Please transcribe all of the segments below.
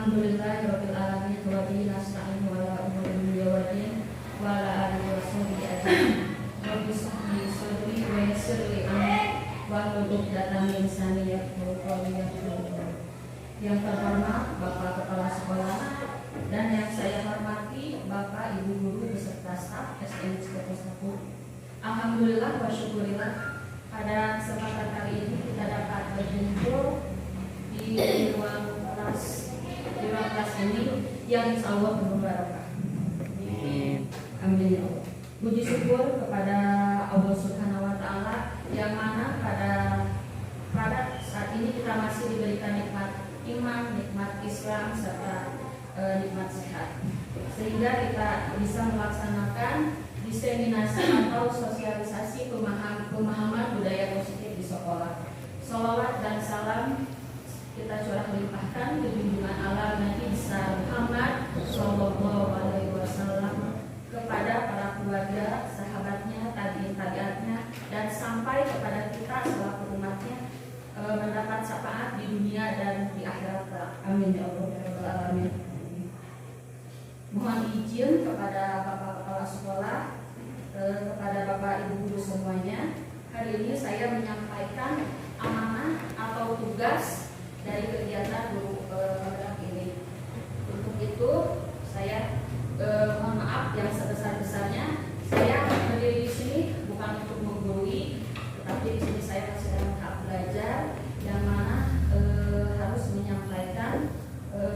Alhamdulillahirabbil alamin wa bihi nasta'in wa la umuri dunya wa din wa la alihi wa sahbihi ajmain. Rabbi shrah li sadri wa yassir li amri wa hlul 'uqdatam min lisani yafqahu qawli. Yang terhormat Bapak Kepala Sekolah dan yang saya hormati Bapak Ibu Guru beserta staf SMK 1. Alhamdulillah wa syukurillah pada kesempatan kali ini kita dapat berkumpul di ruang kelas ini yang insya Allah penuh barokah. Amin ya Allah. Puji syukur kepada Allah Subhanahu wa Ta'ala yang mana pada saat ini kita masih diberikan nikmat iman, nikmat Islam serta nikmat sehat, sehingga kita bisa melaksanakan diseminasi atau sosialisasi pemahaman budaya positif di sekolah. Sholawat dan salam kita curah limpahkan ke junjungan Allah Nabi besar Muhammad Sallallahu Alaihi Wasallam, kepada para keluarga, sahabatnya, tabi'in-tabi'atnya, dan sampai kepada kita selaku umatnya mendapat syafaat di dunia dan di akhirat. Amin ya Allah ya Rabbal alamin. Mohon izin kepada Bapak Kepala Sekolah, kepada Bapak Ibu Guru semuanya, hari ini saya menyampaikan amanah atau tugas dari kegiatan guru magang ini. Untuk itu saya mohon maaf yang sebesar-besarnya. Saya berdiri di sini bukan untuk menggurui, tetapi di sini saya sedang tahap belajar yang mana harus menyampaikan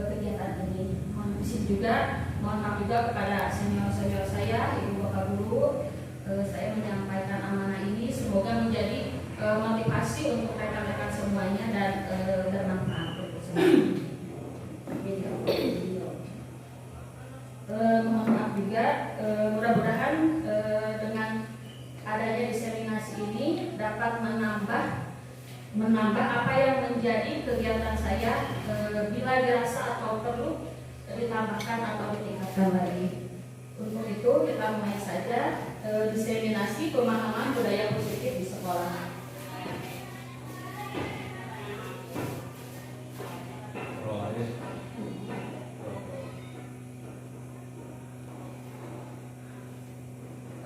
kegiatan ini. Mohon izin juga, mohon maaf juga kepada senior-senior saya, ibu bapak guru. Saya menyampaikan amanah ini semoga menjadi motivasi untuk rekan-rekan semuanya dan bermanfaat untuk semuanya. Mohon maaf juga, mudah-mudahan dengan adanya diseminasi ini dapat menambah apa yang menjadi kegiatan saya, bila dirasa atau perlu ditambahkan atau ditingkatkan lagi. Untuk itu kita mulai saja diseminasi pemahaman budaya positif di sekolah.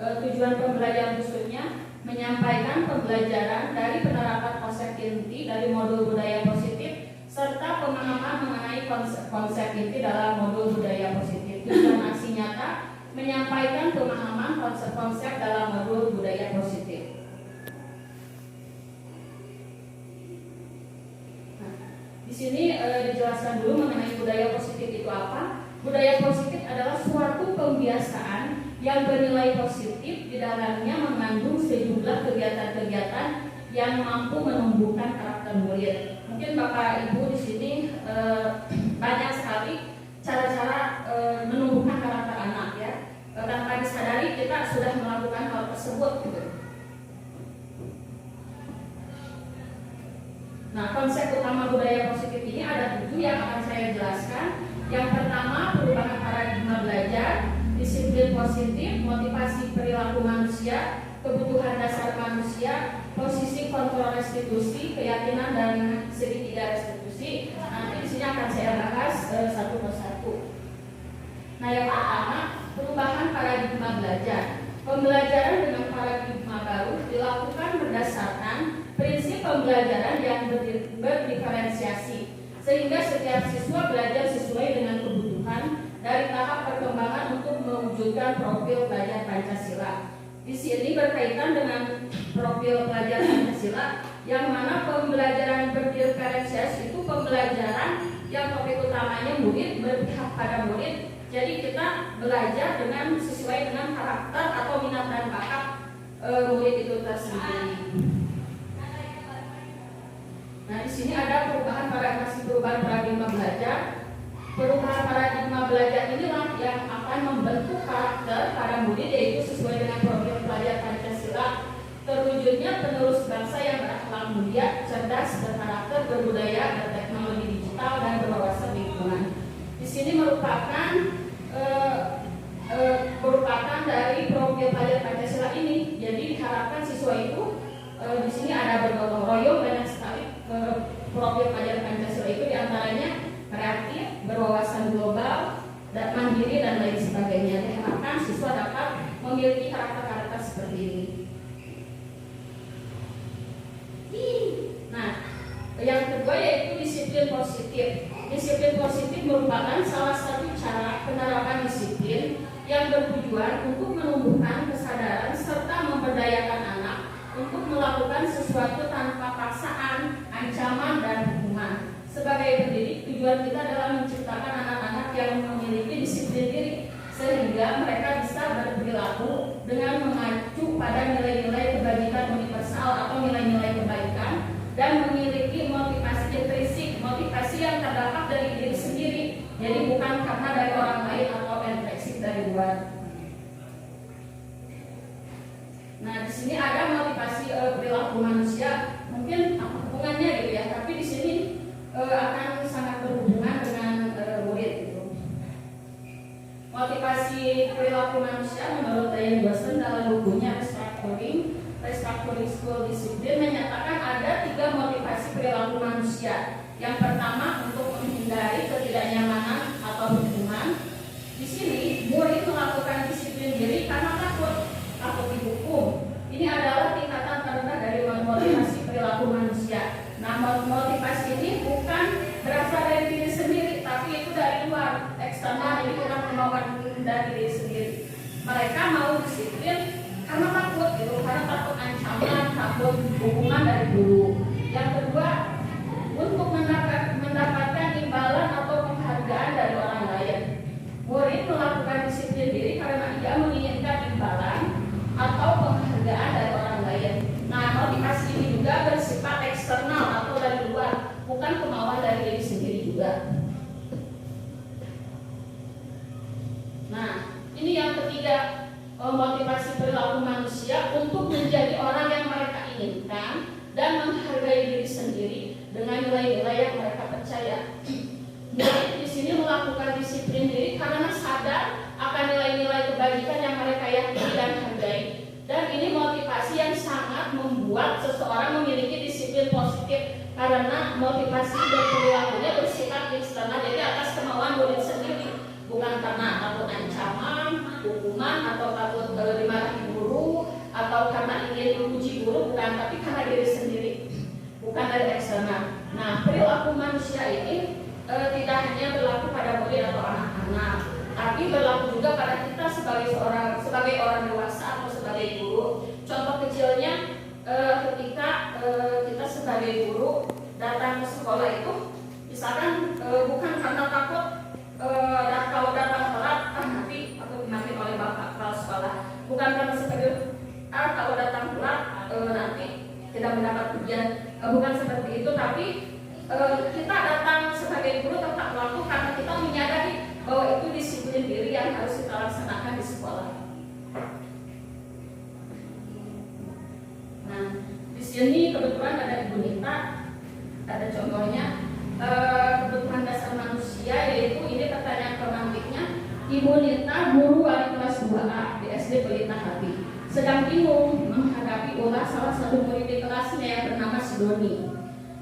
Tujuan pembelajaran khususnya menyampaikan pembelajaran dari penerapan konsep inti dari modul budaya positif serta pemahaman mengenai konsep inti dalam modul budaya positif. Tujuan aksi nyata menyampaikan pemahaman konsep-konsep dalam modul budaya positif. Nah, di sini dijelaskan dulu mengenai budaya positif itu apa. Budaya positif adalah suatu pembiasaan yang bernilai positif, di dalamnya mengandung sejumlah kegiatan-kegiatan yang mampu menumbuhkan karakter murid. Mungkin Bapak Ibu di sini banyak sekali cara-cara menumbuhkan karakter anak ya. Tanpa disadari kita sudah melakukan hal tersebut gitu. Nah, konsep utama budaya positif ini ada 7 yang akan saya jelaskan. Yang pertama, perubahan paradigma belajar, disiplin positif, motivasi perilaku manusia, kebutuhan dasar manusia, posisi kontrol restitusi, keyakinan dan segitiga restitusi. Nanti di sini akan saya bahas satu persatu. Nah, yang pertama, perubahan paradigma belajar. Pembelajaran dengan paradigma baru dilakukan berdasarkan prinsip pembelajaran yang berdiferensiasi, sehingga setiap siswa belajar sesuai dengan kebutuhan dari tahap perkembangan untuk mewujudkan profil pelajar Pancasila. Di sini berkaitan dengan profil pelajar Pancasila, yang mana pembelajaran berdiferensiasi itu pembelajaran yang topik utamanya murid, berpihak pada murid. Jadi kita belajar dengan sesuai dengan karakter atau minat dan bakat murid itu tersendiri. Nah, di sini ada perubahan paradigma belajar. Perubahan paradigma belajar inilah yang akan membentuk karakter para murid, yaitu sesuai dengan profil pelajar Pancasila, terwujudnya penerus bangsa yang berakhlak mulia, cerdas, berkarakter, berbudaya, berteknologi digital, dan berwawasan lingkungan. Di sini merupakan dari profil pelajar Pancasila ini. Jadi diharapkan siswa itu di sini ada bergotong royong, banyak sekali profil pelajar Pancasila itu, diantaranya kreatif, berwawasan memiliki karakter-karakter seperti ini. Nah, yang kedua yaitu disiplin positif. Disiplin positif merupakan salah satu cara penerapan disiplin yang bertujuan untuk menumbuhkan kesadaran serta memberdayakan anak untuk melakukan sesuatu tanpa paksaan, ancaman, dan hukuman. Sebagai pendidik, tujuan kita adalah menciptakan anak-anak yang memiliki disiplin diri sehingga mereka bisa berperilaku dengan mengacu pada nilai-nilai kebajikan universal atau nilai-nilai kebaikan dan memiliki motivasi intrinsik, motivasi yang terdapat dari diri sendiri, jadi bukan karena dari orang lain atau intrinsik dari luar. Nah, di sini ada motivasi perilaku manusia, mungkin apa hubungannya gitu ya, tapi di sini akan sangat berhubungan dengan murid gitu. Motivasi perilaku manusia menurut Diane Boston dalam bukunya Restructuring School Discipline menyatakan ada 3 motivasi perilaku manusia. Yang pertama untuk menghindari ketidaknyamanan atau hukuman. Di sini murid melakukan disiplin diri karena takut dihukum. Ini adalah tingkatan terendah dari motivasi perilaku manusia. Nah, motivasi ini bukan berasal dari diri sendiri, tapi itu dari luar, eksternal, ini bukan kemauan dari diri sendiri. Mereka mau disiplin karena takut gitu, karena takut ancaman, takut hukuman dari guru. Yang kedua, untuk mendapatkan imbalan atau penghargaan dari orang lain. Murid melakukan disiplin diri karena ia menginginkan imbalan atau penghargaan dari orang lain. Nah, motivasi ini juga bersifat eksternal atau dari luar, bukan kemauan dari diri sendiri juga. Nah, ini yang ketiga, motivasi perilaku manusia untuk menjadi orang yang mereka inginkan dan menghargai diri sendiri dengan nilai-nilai yang mereka percaya. Murid di sini melakukan disiplin diri karena sadar akan nilai-nilai kebajikan yang mereka yakini dan hargai. Dan ini motivasi yang sangat membuat seseorang memiliki disiplin positif karena motivasi dan perilakunya bersifat eksternal, jadi atas kemauan murid sendiri, bukan karena takut ancaman, hukuman, atau takut dimarahi guru, atau karena ingin memuji guru, bukan, tapi karena diri sendiri, bukan dari eksternal. Nah, perilaku manusia ini tidak hanya berlaku pada murid atau anak-anak, tapi berlaku juga pada kita sebagai orang dewasa atau sebagai guru. Contoh kecilnya, ketika kita sebagai guru datang ke sekolah itu, misalkan bukan karena takut kalau datang telat nanti aku dimarahin oleh bapak kepala sekolah, bukan karena sekedar kalau datang telat nanti tidak mendapat ujian, bukan seperti itu, tapi kita datang sebagai guru tepat waktu karena kita menyadari bahwa itu disiplin diri yang harus kita laksanakan di sekolah. Nah, di sini kebetulan ada Ibu Nita, ada contohnya kebutuhan dasar manusia, yaitu ini pertanyaan pemantiknya. Ibu Nita, guru wali kelas 2A di SD Pelita Hati, sedang bingung menghadapi ulah salah satu murid di kelasnya yang bernama Sidoni.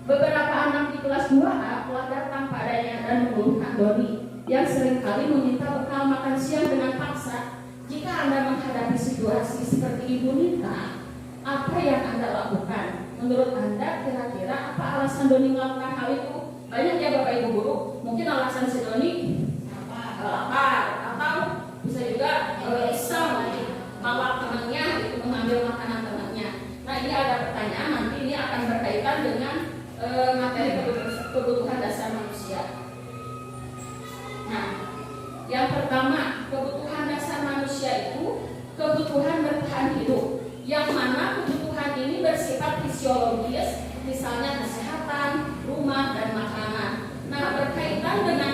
Beberapa anak di kelas 2A telah datang padanya dan mengeluhkan Doni yang seringkali meminta bekal makan siang dengan paksa. Jika Anda menghadapi situasi seperti Ibu Nita, apa yang Anda lakukan? Menurut Anda kira-kira apa alasan Doni melakukan hal itu? Banyak ya Bapak Ibu guru, mungkin alasan si Doni lapar, atau bisa juga iseng malak temannya, itu mengambil makanan temannya. Nah, ini ada pertanyaan, nanti ini akan berkaitan dengan materi kebutuhan dasar manusia. Nah, yang pertama, kebutuhan dasar manusia itu kebutuhan bertahan hidup, yang mana kebutuhan ini bersifat fisiologis, misalnya kesehatan, rumah, dan makanan. Nah, berkaitan dengan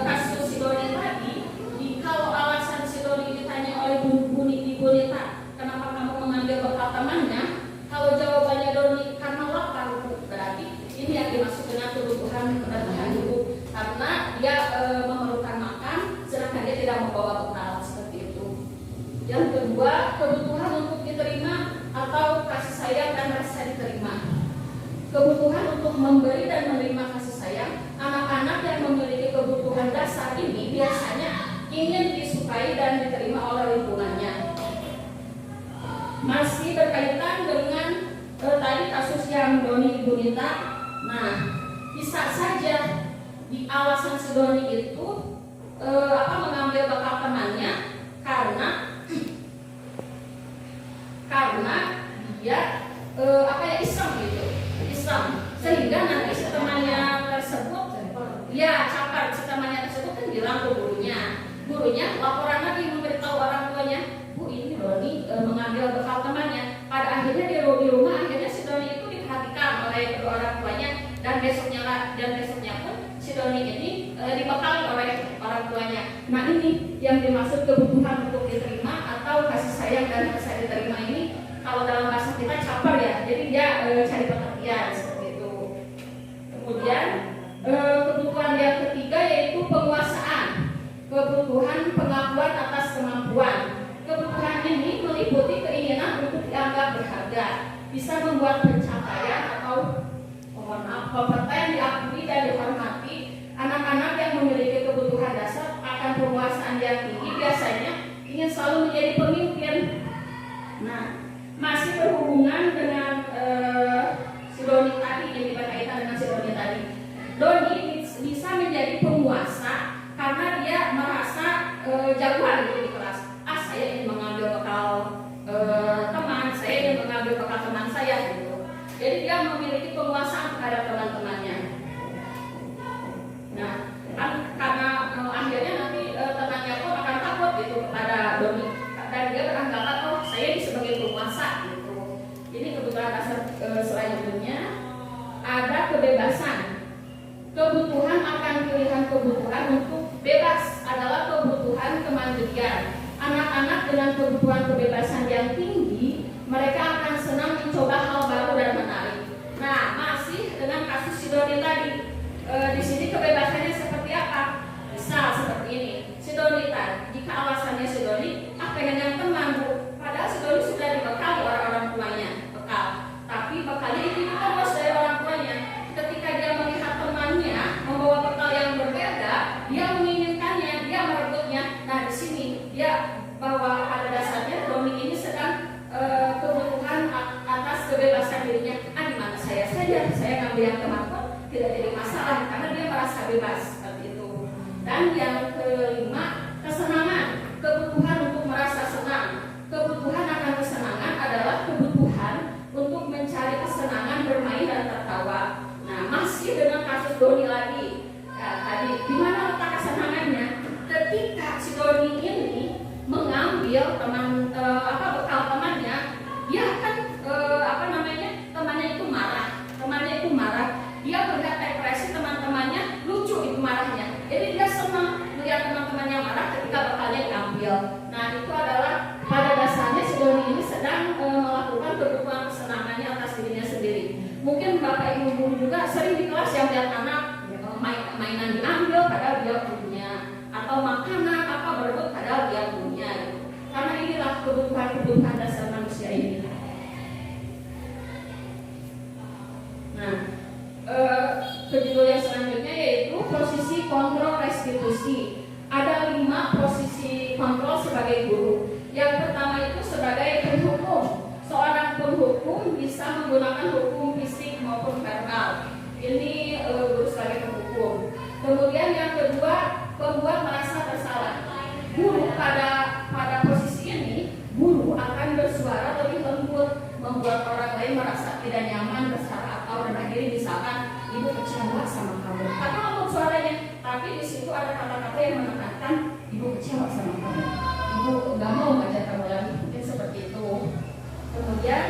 kasus Sidoni tadi, kalau alasan Sidoni ditanya oleh Bu Nita, kenapa kamu mengambil bekal temannya? Kalau jawabannya Doni karena lapar, berarti ini yang dimaksud dengan kebutuhan bertahan hidup, karena dia memerlukan makan, sedangkan dia tidak membawa bekal, seperti itu. Yang kedua, kebutuhan untuk diterima atau kasih sayang dan rasa diterima. Kebutuhan untuk memberi dan menerima kasih sayang. Anak-anak yang memiliki kebutuhan dasar ini biasanya ingin disukai dan diterima oleh lingkungannya. masih berkaitan dengan tadi kasus yang Doni Ibu Nita. Nah, bisa saja di alasan si Doni itu mengambil bekal temannya karena dia iseng gitu, iseng, sehingga nanti si temannya tersebut caper, si temannya tersebut kan bilang ke gurunya laporan lagi memberitahu orang tuanya, Bu, ini Doni mengambil bekal temannya. Pada akhirnya di rumah akhirnya si Doni itu diperhatikan oleh kedua orang tuanya, dan besoknya pun si Doni ini dibekali oleh orang tuanya. Nah, ini yang dimaksud kebutuhan untuk diterima atau kasih sayang dan bisa diterima ini. Kalau dalam bahasa kita caper ya, jadi dia cari perhatian seperti itu. Kemudian kebutuhan yang ketiga yaitu penguasaan, kebutuhan pengakuan atas kemampuan. Kebutuhan ini meliputi keinginan untuk dianggap berharga, bisa membuat pencapaian atau kompeten diakui dan dihormati. Anak-anak yang memiliki kebutuhan dasar akan penguasaan yang tinggi biasanya ingin selalu menjadi pemimpin. Nah, masih berhubungan dengan si Doni tadi, yang berkaitan dengan si Doni tadi. Doni bisa menjadi penguasa karena dia merasa jagoan gitu di kelas. Saya ingin mengambil bekal teman, saya ingin mengambil bekal teman saya gitu. Jadi dia memiliki penguasaan terhadap teman-temannya. Nah, karena akhirnya nanti temannya pun akan takut gitu kepada Doni, dan dia beranggapan saya ini sebagai penguasa gitu. Ini kebutuhan dasar selanjutnya ada kebebasan. Kebutuhan akan pilihan kebutuhan untuk bebas adalah kebutuhan kemandirian. Anak-anak dengan kebutuhan kebebasan yang tinggi, mereka akan senang mencoba hal baru dan menarik. Nah, masih dengan kasus si Doni tadi, di sini kebebasannya seperti apa? Misal seperti ini, si Doni tadi, jika alasannya si Doni pengen yang teman, Bu, padahal si Doni sudah dibekali oleh orang tuanya bekal, tapi bekalnya itu bos dari orang tuanya. Ketika dia melihat temannya membawa bekal yang berbeda, dia menginginkannya, dia merebutnya. Nah, di sini dia bahwa pada dasarnya Doni ini sedang kebutuhan atas kebebasan dirinya. Di mana saya saja, saya ngambil yang teman pun tidak jadi masalah karena dia merasa bebas seperti itu. Dan yang kelima, kesenangan, kebutuhan untuk merasa senang. Kebutuhan akan kesenangan adalah kebutuhan untuk mencari kesenangan bermain dan tertawa. Nah, masih dengan kasus Doni lagi. Tadi di mana letak kesenangannya? Ketika si Doni ini mengambil bekal temannya, dia akan temannya itu marah, dia melihat ekspresi teman-temannya lucu itu marahnya, jadi dia senang melihat teman-temannya marah ketika bekalnya diambil. Nah, itu adalah pada dasarnya si Doni ini sedang melakukan kebutuhan kesenangannya atas dirinya sendiri. Mungkin Bapak Ibu guru juga sering di kelas yang lihat anak mainan diambil padahal dia punya, atau makanan berebut padahal dia punya. Karena inilah kebutuhan dasar manusia ini. Nah, kejudul yang selanjutnya yaitu posisi kontrol restitusi. Ada 5 posisi kontrol sebagai guru. Yang pertama itu sebagai penghukum. Seorang penghukum bisa menggunakan hukum fisik maupun verbal. Ini guru sebagai penghukum. Kemudian yang kedua, pembuat merasa bersalah. Guru pada posisi ini, guru akan bersuara lebih lembut, membuat orang lain merasa tidak nyaman, bersalah, atau rendah diri. Misalkan, ibu kecewa sama kamu, atau lembut suaranya, tapi di situ ada kata-kata yang menekankan ibu kecewa sama kamu, ibu gak mau ngajar kamu lagi, mungkin seperti itu. Kemudian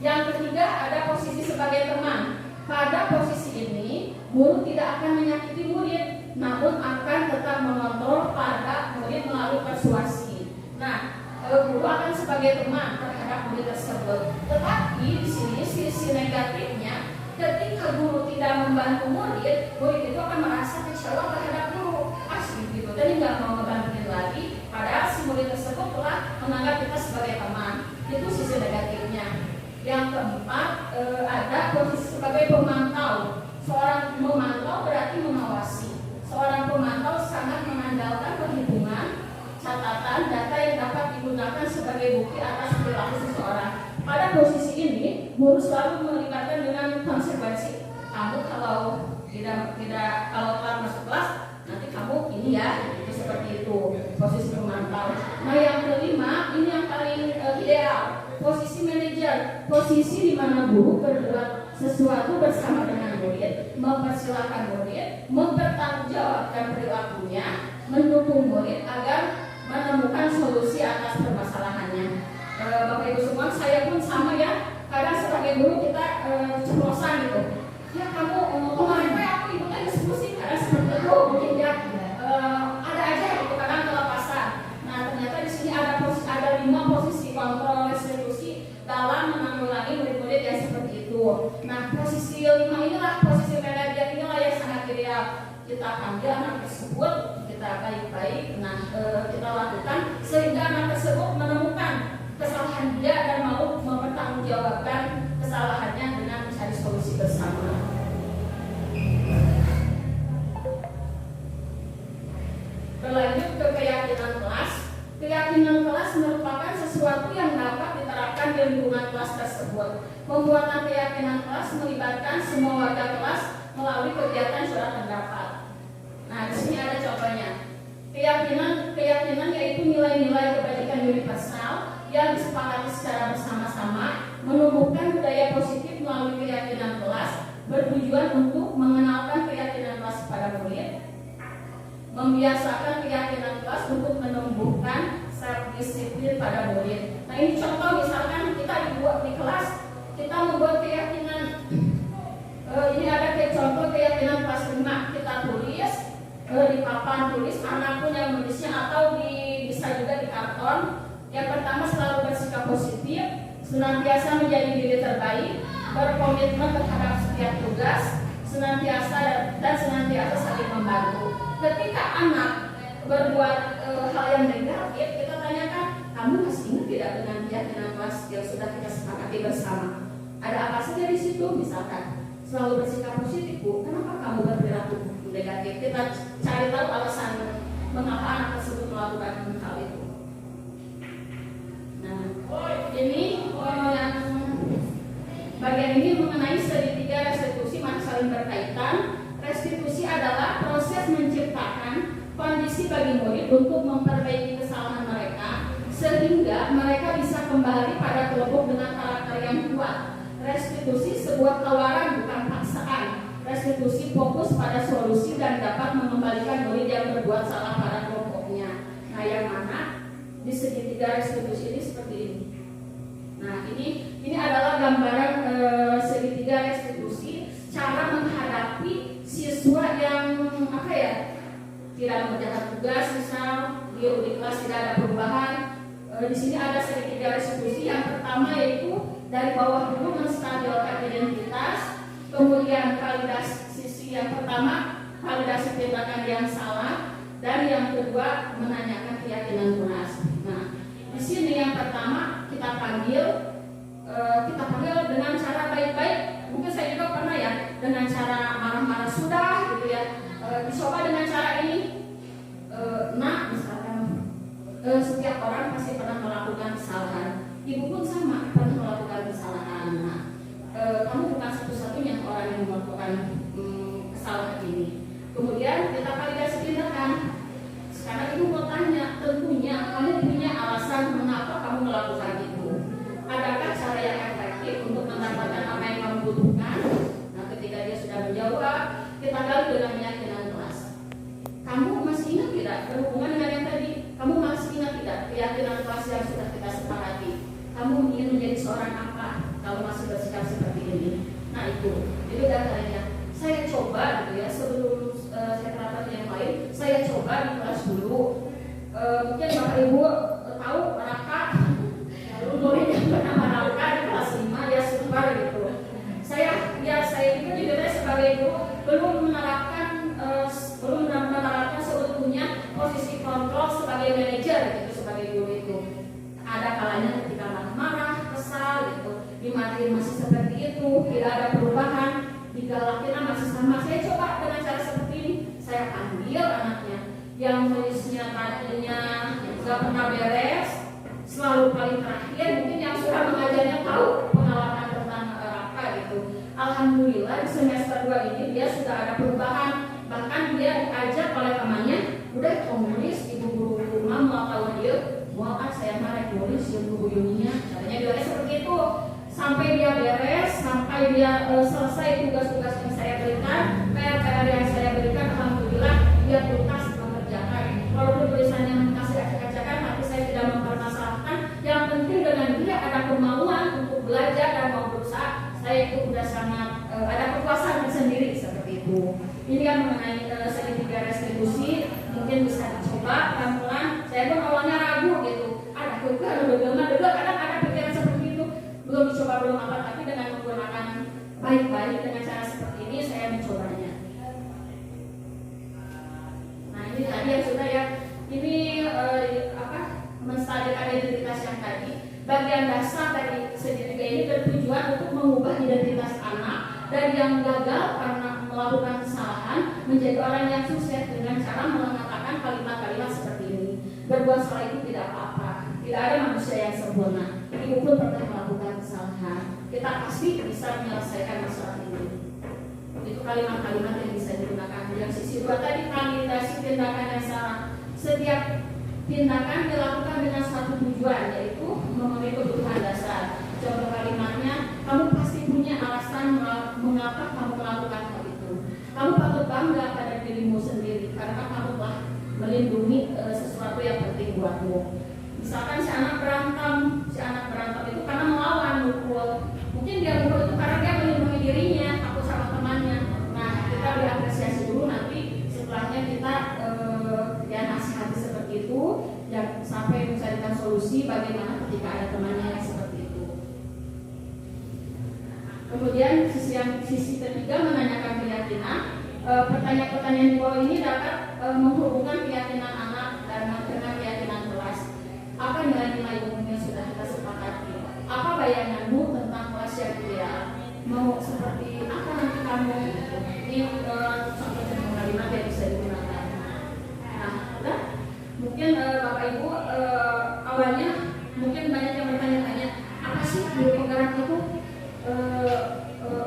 yang ketiga ada posisi sebagai teman. Pada posisi ini, guru tidak akan menyakiti murid, namun akan tetap mengontrol pada murid melalui persuasi. Nah, guru akan sebagai teman terhadap murid tersebut. Tetapi di sini sisi negatifnya, ketika guru tidak membantu murid, murid itu akan merasa kecewa terhadap guru. Gitu, jadi nggak mau ngebantuin lagi. Padahal si murid tersebut telah menganggap kita sebagai teman. Itu sisi negatifnya. Yang keempat, ada posisi sebagai pemantau. Seorang memantau berarti mengawasi. Seorang pemantau sangat mengandalkan perhitungan, catatan data yang dapat digunakan sebagai bukti atas perilaku seseorang. Pada posisi ini, guru selalu melibatkan dengan konsekuensi. Kamu kalau tidak kalau telat masuk kelas, nanti kamu ini ya, itu seperti itu. Posisi pemantau. Nah, yang kelima, ini yang paling ideal. Posisi manajer, posisi di mana guru berbuat sesuatu bersama dengan murid, mempersilahkan murid, mempertanggungjawabkan perilakunya, mendukung murid agar menemukan solusi atas permasalahannya. Bapak Ibu semua, saya pun sama ya. Kadang sebagai guru kita ceplosan gitu. Ya kamu kemarin aku ikutnya diskusi karena seperti itu mungkin ya ada aja gitu kadang kelepasan. Nah ternyata di sini ada 5 posisi kontrol restitusi dalam menanggulangi murid-murid yang seperti itu. Nah posisi 5 inilah, posisi manajer inilah yang sangat ideal. Kita panggil anak tersebut, kita baik-baik, kita lakukan sehingga anak tersebut menemukan kesalahan dia dan mau mempertanggungjawabkan kesalahannya dengan mencari solusi bersama. Berlanjut ke keyakinan kelas. Keyakinan kelas merupakan sesuatu yang dapat diterapkan di lingkungan kelas tersebut. Pembuatan keyakinan kelas melibatkan semua warga kelas melalui kegiatan surat pendapat. Nah, di sini ada contohnya. Keyakinan yaitu nilai-nilai kebajikan universal yang disepakati secara bersama-sama, menumbuhkan budaya positif melalui keyakinan kelas, bertujuan untuk mengenalkan keyakinan kelas kepada murid, membiasakan keyakinan kelas untuk menumbuhkan self-disiplin pada murid. Nah ini contoh misalkan kita dibuat di kelas, kita membuat keyakinan, ini ada contoh keyakinan kelas 5, kita tulis di papan tulis, anak pun yang menulisnya atau bisa juga di karton. Yang pertama selalu bersikap positif, senantiasa menjadi diri terbaik, berkomitmen terhadap setiap tugas, senantiasa saling membantu. Ketika anak berbuat hal yang negatif, kita tanyakan, kamu masih ingat tidak dengan keyakinan kelas yang sudah kita sepakati bersama? Ada apa saja di situ? Misalkan selalu bersikap positif, Bu. Kenapa kamu berperilaku negatif? Kita cari tahu alasan mengapa anak tersebut melakukan hal itu. Nah, ini yang bagian ini mengenai segitiga restitusi masih saling berkaitan. Restitusi adalah proses menciptakan kondisi bagi murid untuk memperbaiki kesalahan mereka sehingga mereka bisa kembali pada kelompok dengan karakter yang kuat. Restitusi sebuah tawaran bukan paksaan. Restitusi fokus pada solusi dan dapat mengembalikan murid yang berbuat salah pada kelompoknya. Nah, yang mana di segitiga restitusi ini seperti ini. Nah, ini adalah gambaran segitiga restitusi, cara menghadapi siswa yang tidak mengerjakan tugas, misal di kelas tidak ada perubahan. Di sini ada segitiga restitusi. Yang pertama yaitu dari bawah dulu menstabilkan identitas, kemudian validasi sisi yang pertama validasi tindakan yang salah, dan yang kedua menanyakan keyakinan tunas. Nah, di sini yang pertama kita panggil dengan cara baik-baik. Mungkin saya juga pernah ya dengan cara marah-marah sudah gitu ya. Dicoba dengan cara ini. Misalkan setiap orang pasti pernah melakukan kesalahan. Ibu pun sama pernah melakukan kesalahan. Nah, kamu bukan satu-satunya orang yang melakukan kesalahan ini. Kemudian kita validasi tindakan. Sekarang ibu mau tanya, tentunya kamu punya alasan mengapa kamu melakukan itu. Adakah cara yang efektif untuk mendapatkan apa yang kamu butuhkan? Nah, ketika dia sudah menjawab, kita gali dengan keyakinan kelas. Kamu masih ingat tidak berhubungan dengan yang tadi? Kamu masih ingat tidak keyakinan kelas yang sudah kita sepakati? Kamu ingin menjadi seorang apa kalau masih bersikap seperti ini? Nah itu dasarnya. Saya coba gitu ya, sebelum saya terapkan yang lain, saya coba di kelas dulu. Mungkin Bapak Ibu tahu Raka, murid yang bernama Raka di kelas 5 ya super gitu. Saya juga juga sebagai guru belum menerapkan seutuhnya posisi kontrol sebagai manajer gitu, sebagai guru itu. Ada kalanya ketika marah-marah, kesal gitu, dimarahin masih seperti itu, tidak ada perubahan, digalakin masih sama. Saya coba dengan cara seperti ini. Saya panggil anaknya yang nulisnya tadinya paling terakhir mungkin yang sudah mengajarnya tahu pengalaman tentang apa gitu. Alhamdulillah di semester 2 ini dia sudah ada perubahan, bahkan dia diajak oleh temannya, udah nulis ibu guru rumah mau tahu dia, mau kan saya marah nulis ibu guru katanya dia seperti itu. Sampai dia beres, sampai dia selesai tugas-tugas yang saya berikan, PR-PR yang saya berikan, alhamdulillah dia tuntas mengerjakan. Walaupun tulisannya kasih acak-acakan, tapi saya tidak mempermasalahkan. Yang penting dengan dia ada kemauan untuk belajar dan mau berusaha, saya itu sudah sangat ada kepuasan tersendiri seperti itu. Ini kan mengenai segitiga restitusi, mungkin bisa dicoba pelan-pelan. Saya pun awalnya ragu gitu, ada kadang ada pikiran seperti itu, belum dicoba belum apa, tapi dengan menggunakan baik-baik dengan cara seperti ini saya mencobanya. Nah ini tadi yang sudah ya, ini menstabilkan identitas yang tadi. Bagian dasar dari segitiga ini bertujuan untuk mengubah identitas anak dari yang gagal karena melakukan kesalahan menjadi orang yang sukses dengan cara mengatakan kalimat-kalimat seperti ini. Berbuat salah itu tidak apa-apa. Tidak ada manusia yang sempurna. Ibu pun pernah melakukan kesalahan. Kita pasti bisa menyelesaikan masalah ini. Itu kalimat-kalimat yang bisa digunakan. Yang sisi dua tadi, validasi tindakan yang salah. Setiap tindakan dilakukan dengan satu tujuan, yaitu memenuhi kebutuhan dasar. Contoh kalimatnya, kamu pasti punya alasan mengapa kamu melakukan hal itu. Kamu patut bangga pada dirimu sendiri karena kamu telah melindungi sesuatu yang penting buatmu. Misalkan si anak berantem itu karena melawan, mukul. Mungkin dia mukul itu karena dia melindungi dirinya, takut sama temannya. Nah, kita berapresiasi dulu, nanti setelahnya kita ya nasihati seperti itu, dan sampai mencarikan solusi bagaimana ketika ada temannya yang seperti itu. Kemudian sisi ketiga menanyakan keyakinan. Pertanyaan-pertanyaan di bawah ini dapat menghubungkan keyakinan anak dengan keyakinan kelas. Apa nilai-nilai umum yang sudah kita sepakati? Apa bayanganmu tentang kelas yang ideal? Mau seperti apa nanti kamu? Ini contoh kalimat yang bisa digunakan. Nah, udah. Mungkin Bapak Ibu awalnya mungkin banyak yang bertanya-tanya, apa sih guru penggerak itu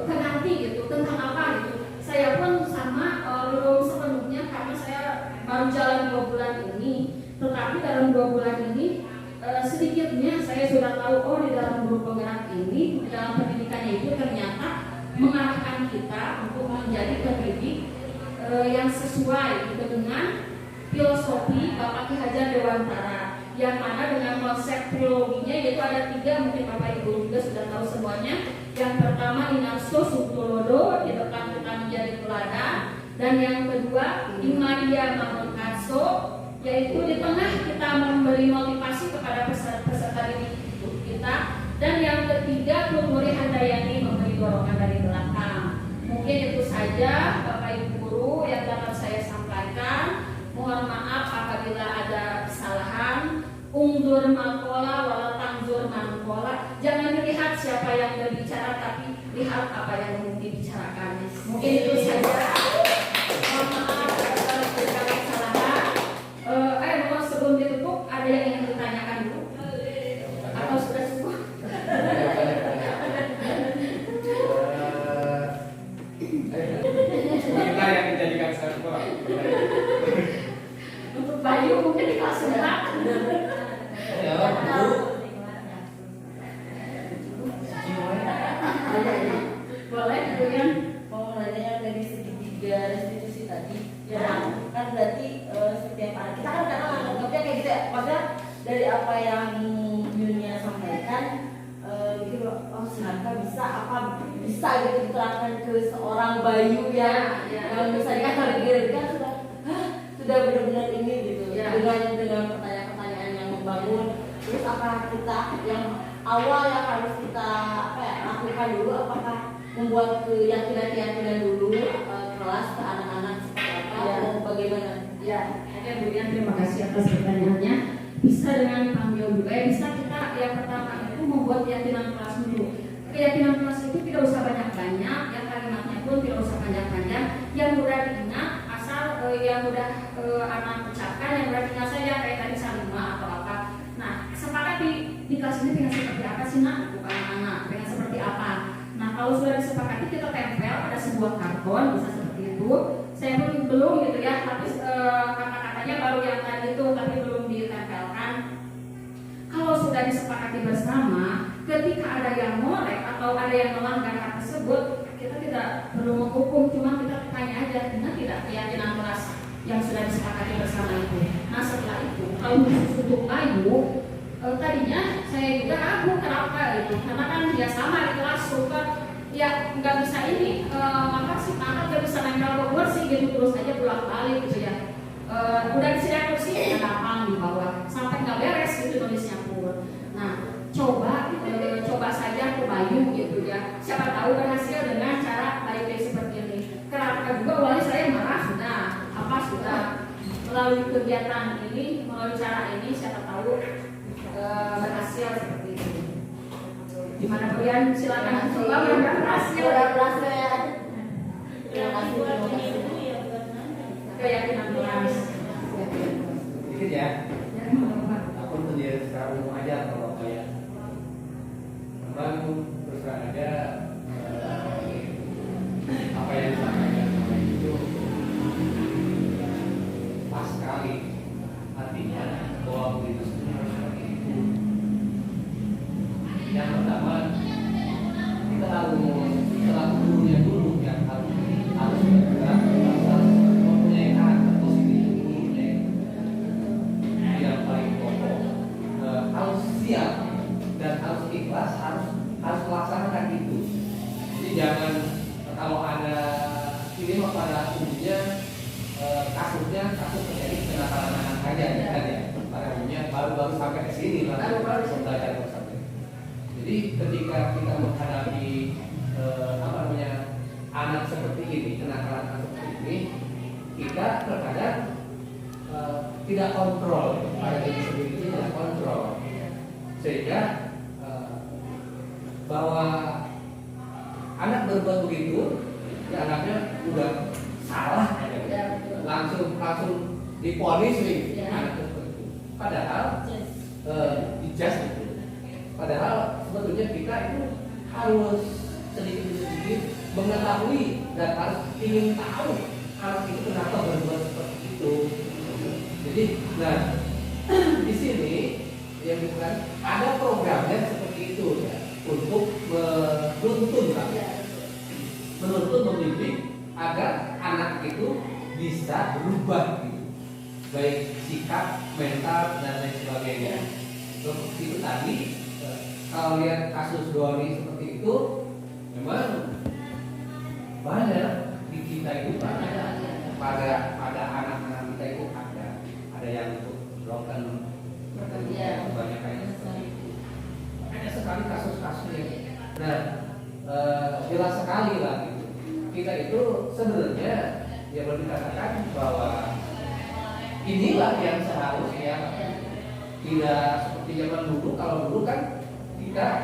kenanti gitu, tentang apa gitu. Saya pun sama belum sepenuhnya karena saya baru jalan 2 bulan ini. Tetapi dalam 2 bulan ini sedikitnya saya sudah tahu, oh di dalam guru penggerak ini, di dalam pendidikannya itu ternyata mengarahkan kita untuk menjadi pendidik yang sesuai gitu dengan filosofi Bapak Ki Hajar Dewantara, yang mana dengan konsep triloginya yaitu ada 3, mungkin Bapak Ibu juga sudah tahu semuanya. Yang pertama Inarso Subtolodo, di depan kita menjadi teladan, dan yang kedua Imaria Mamungkaso, yaitu di tengah kita memberi motivasi kepada peserta didik kita, dan yang ketiga Klumuri Handayani memberi dorongan dari belakang. Mungkin itu saja Bapak Ibu guru yang dapat saya sampaikan. Mohon maaf apabila ada kesalahan. Ungdur malkola walatangzur mankola. Jangan melihat siapa yang berbicara, tapi lihat apa yang ingin dibicarakan. Mungkin itu saja. Mohon maaf jika ada kesalahan. Mohon sebelum ditutup, ada yang ingin ditanyakan dulu? Atau sudah cukup? Kita yang dijadikan server. Untuk Bayu mungkin di kelas sebelah. Boleh, kemudian mau nanya dari segitiga restitusi tadi, ya kan berarti setiap hari kita kan kadang anggapnya kayak gitu ya, maksudnya dari apa yang Yunia sampaikan, gitu oh sebenarnya bisa gitu diterapkan ke seorang Bayu yang misalnya kan sudah benar-benar ini gitu dengan pertanyaan-pertanyaan yang membangun. Terus apa kita yang awal yang harus kita lakukan dulu, apakah membuat keyakinan dulu kelas ke anak-anak seperti apa atau bagaimana? Ya, oke Bu Dian, terima kasih atas pertanyaannya. Bisa dengan panggil juga ya, bisa kita yang pertama itu membuat keyakinan kelas dulu. Keyakinan kelas itu tidak usah banyak-banyak, yang kalimatnya pun tidak usah panjang-panjang, yang mudah diingat, asal yang mudah anak ucapkan, yang mudah diingat saja kayak tadi Salima atau apa. Nah, sepakati di kelas ini pengen seperti apa sih nak? Bukan anak, pengen seperti apa? Nah kalau sudah disepakati kita tempel ada sebuah karton bisa seperti itu. Saya belum gitu ya, tapi kata-katanya baru yang tadi itu tapi belum ditempelkan. Kalau sudah disepakati bersama, ketika ada yang molek atau ada yang melanggar hal tersebut, kita tidak perlu menghukum, cuma kita tanya aja, benar tidak keyakinan kelas yang sudah disepakati bersama itu. Nah setelah itu, kalau khusus untuk Bayu, tadinya saya juga ragu kenapa itu, karena kan dia sama di kelas suka ya nggak bisa ini, maka si anak nggak bisa nempel ke kursi gitu terus aja pulang balik gitu ya. Udah disediakan kursi ya gampang di bawah sampai nggak beres gitu nulisnya pun. Nah coba saja ke Bayu gitu ya, siapa tahu berhasil dengan cara Bayu seperti ini. Kenapa juga awalnya saya marah sudah melalui kegiatan ini, melalui cara ini siapa tahu berhasil seperti itu. Gimana kalian silakan coba berhasil. Terima kasih. Keyakinan kelas. Sedikit ya. Aku sendiri secara umum aja kalau kayak memang terus terang aja apa yang disampaikan sama itu pas sekali, artinya bahwa itu sebenarnya seperti itu. Yang pertama kita harus selaku gurunya dulu yang harus bergerak, harus mempunyai karakter positif ini yang paling pokok. Harus siap dan harus ikhlas, harus melaksanakan itu. Jadi jangan kalau ada ini mah pada umumnya kasusnya kasus terjadi kenakalan anak saja kan ya. Pada umumnya baru sampai ke sini baru belajar bersama. Jadi ketika kita menghadapi anak seperti ini, kenakalan anak seperti ini, kita terkadang tidak kontrol pada diri sendiri, tidak kontrol sehingga bahwa anak berbuat begitu, ya anaknya udah salah, langsung diponis nih anak tertentu. Padahal dijudge itu. Padahal sebetulnya kita itu harus sedikit mengetahui dan harus ingin tahu anak itu kenapa berbuat seperti itu. Jadi, nah di sini yang bukan ada programnya seperti itu ya, untuk menuntun membimbing agar anak itu bisa berubah gitu, baik sikap, mental dan lain sebagainya. Itu tadi kalau lihat kasus Dori seperti itu, memang banyak di kita itu pada anak-anak kita itu ada yang broken, banyak kayak seperti itu. Ada sekali kasus-kasusnya. Nah, jelas sekali lah gitu. Kita itu sebenarnya yang boleh dikatakan bahwa inilah yang seharusnya tidak seperti zaman dulu. Kalau dulu kan kita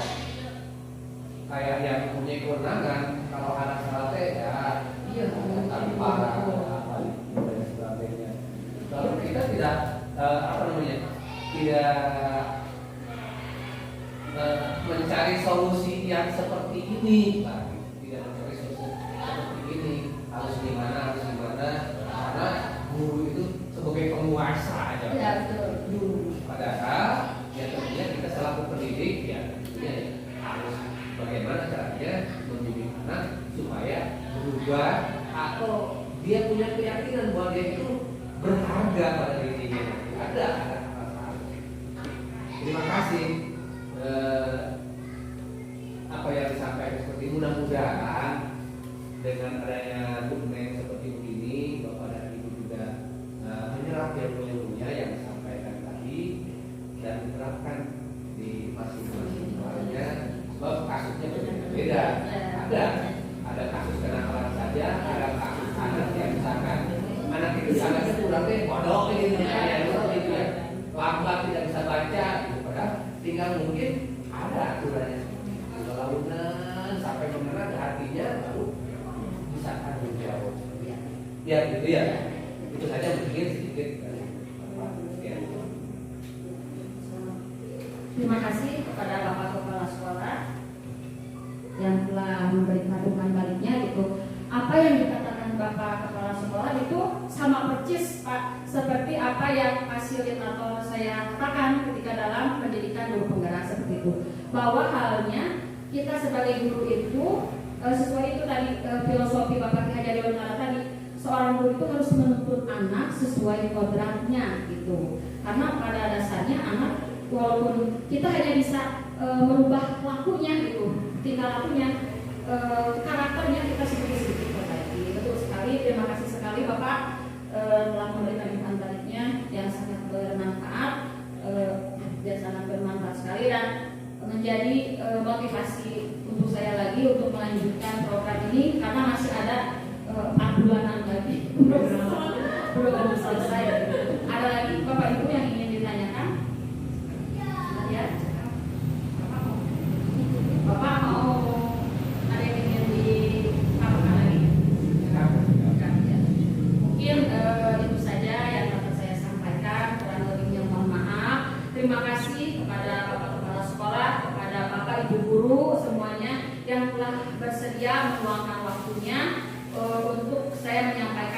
kayak yang punya kewenangan, kalau anak salah ya iya tanpa apa dan sebagainya. Lalu kita tidak tidak mencari solusi yang seperti ini, tidak mencari solusi seperti ini, harus gimana, karena guru itu sebagai penguasa aja. Ya, betul. Padahal ya tentunya kita selaku pendidik ya harus bagaimana caranya mendidik anak supaya berubah atau dia punya keyakinan bahwa dia itu berharga pada dirinya. Ada. Terima kasih apa yang disampaikan seperti mudah-mudahan dengan adanya dokumen seperti ini Bapak dan Ibu juga menyerap ilmu-ilmunya yang disampaikan tadi dan diterapkan di masing-masing keluarga, sebab kasusnya berbeda. Ada kasus kenakalan saja, ada kasus anak yang misalkan anak itu anaknya kurangnya bodoh gitu ya, lambat tidak bisa baca, padahal tinggal mungkin ada aturannya lalunan sampai mengenal hatinya baru bisa tanggung jawab. Ya gitu ya. Itu saja mungkin sedikit. Terima kasih kepada Bapak Kepala Sekolah yang telah memberikan umpan baliknya gitu. Apa yang dikatakan Bapak Kepala Sekolah itu sama persis Pak seperti apa yang fasilitator saya katakan ketika dalam pendidikan guru penggerak seperti itu. Bahwa halnya kita sebagai guru itu sesuai itu tadi filosofi Bapak Ki Hajar Dewantara tadi, seorang guru itu harus menuntut anak sesuai kodratnya gitu. Karena pada dasarnya anak walaupun kita hanya bisa merubah lakunya gitu, tingkah lakunya, karakternya kita sedikit-sedikit perbaiki. Betul sekali, terima kasih sekali Bapak telah memberikan umpan baliknya yang sangat bermanfaat, dan sangat bermanfaat sekali dan menjadi motivasi untuk saya lagi untuk melanjutkan program ini karena masih ada 4 bulanan lagi belum selesai. Ada lagi Bapak Ibu yang ingin ditanyakan? Ya, Bapak mau ada yang ingin ditambahkan lagi? Mungkin itu saja yang dapat saya sampaikan. Kurang lebihnya mohon maaf. Terima kasih kepada Bapak Kepala Sekolah, kepada Bapak Ibu Guru semuanya yang telah bersedia meluangkan waktunya untuk saya menyampaikan